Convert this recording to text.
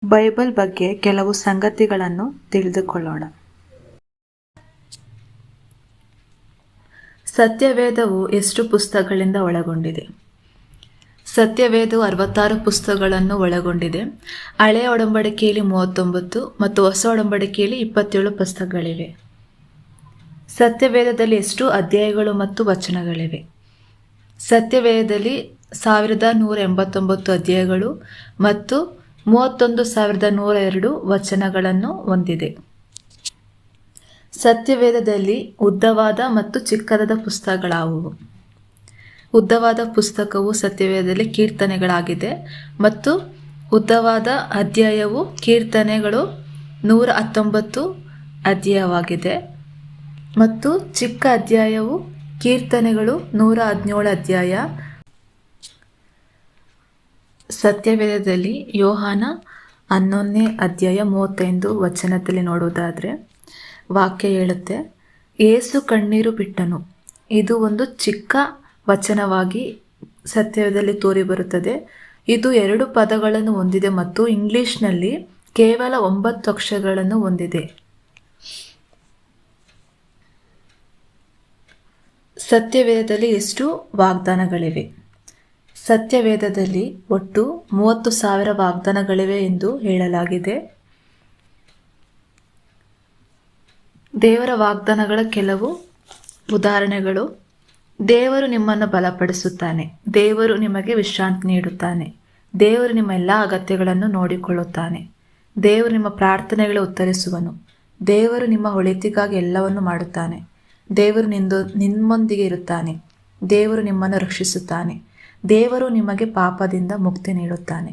Bible ಬಗ್ಗೆ ಕೆಲವು ಸಂಗತಿಗಳನ್ನು ತಿಳಿದುಕೊಳ್ಳೋಣ. ಸತ್ಯವೇದವು ಎಷ್ಟು ಪುಸ್ತಕಗಳಿಂದ ಒಳಗೊಂಡಿದೆ? ಸತ್ಯವೇದವು 66 ಪುಸ್ತಕಗಳನ್ನು ಒಳಗೊಂಡಿದೆ. ಹಳೆಯ ಒಡಂಬಡಿಕೆಯಲ್ಲಿ 39 ಮತ್ತು ಹೊಸ ಒಡಂಬಡಿಕೆಯಲ್ಲಿ 27 ಪುಸ್ತಕಗಳಿವೆ. ಸತ್ಯವೇದದಲ್ಲಿ ಎಷ್ಟು ಅಧ್ಯಾಯಗಳು ಮತ್ತು ವಚನಗಳಿವೆ? ಸತ್ಯವೇದದಲ್ಲಿ 1189 ಅಧ್ಯಾಯಗಳು ಮತ್ತು 31,102 ವಚನಗಳನ್ನು ಹೊಂದಿದೆ. ಸತ್ಯವೇದದಲ್ಲಿ ಉದ್ದವಾದ ಮತ್ತು ಚಿಕ್ಕದಾದ ಪುಸ್ತಕಗಳಾವುವು? ಉದ್ದವಾದ ಪುಸ್ತಕವು ಸತ್ಯವೇದದಲ್ಲಿ ಕೀರ್ತನೆಗಳಾಗಿದೆ ಮತ್ತು ಉದ್ದವಾದ ಅಧ್ಯಾಯವು ಕೀರ್ತನೆಗಳು 119 ಅಧ್ಯಾಯವಾಗಿದೆ ಮತ್ತು ಚಿಕ್ಕ ಅಧ್ಯಾಯವು ಕೀರ್ತನೆಗಳು 117 ಅಧ್ಯಾಯ. ಸತ್ಯವೇದದಲ್ಲಿ ಯೋಹಾನ 11ನೇ ಅಧ್ಯಾಯ 35 ವಚನದಲ್ಲಿ ನೋಡುವುದಾದರೆ ವಾಕ್ಯ ಹೇಳುತ್ತೆ, ಏಸು ಕಣ್ಣೀರು ಬಿಟ್ಟನು. ಇದು ಒಂದು ಚಿಕ್ಕ ವಚನವಾಗಿ ಸತ್ಯವೇದದಲ್ಲಿ ತೋರಿಬರುತ್ತದೆ. ಇದು 2 ಪದಗಳನ್ನು ಹೊಂದಿದೆ ಮತ್ತು ಇಂಗ್ಲಿಷ್ನಲ್ಲಿ ಕೇವಲ 9 ಅಕ್ಷರಗಳನ್ನು ಹೊಂದಿದೆ. ಸತ್ಯವೇದದಲ್ಲಿ ಎಷ್ಟು ವಾಗ್ದಾನಗಳಿವೆ? ಸತ್ಯವೇದದಲ್ಲಿ ಒಟ್ಟು 30,000 ವಾಗ್ದಾನಗಳಿವೆ ಎಂದು ಹೇಳಲಾಗಿದೆ. ದೇವರ ವಾಗ್ದಾನಗಳ ಕೆಲವು ಉದಾಹರಣೆಗಳು: ದೇವರು ನಿಮ್ಮನ್ನು ಬಲಪಡಿಸುತ್ತಾನೆ, ದೇವರು ನಿಮಗೆ ವಿಶ್ರಾಂತಿ ನೀಡುತ್ತಾನೆ, ದೇವರು ನಿಮ್ಮ ಎಲ್ಲ ಅಗತ್ಯಗಳನ್ನು ನೋಡಿಕೊಳ್ಳುತ್ತಾನೆ, ದೇವರು ನಿಮ್ಮ ಪ್ರಾರ್ಥನೆಗಳ ಉತ್ತರಿಸುವನು, ದೇವರು ನಿಮ್ಮ ಒಳಿತಿಗಾಗಿ ಎಲ್ಲವನ್ನು ಮಾಡುತ್ತಾನೆ, ದೇವರು ನಿಮ್ಮೊಂದಿಗೆ ಇರುತ್ತಾನೆ, ದೇವರು ನಿಮ್ಮನ್ನು ರಕ್ಷಿಸುತ್ತಾನೆ, ದೇವರು ನಿಮಗೆ ಪಾಪದಿಂದ ಮುಕ್ತಿ ನೀಡುತ್ತಾನೆ.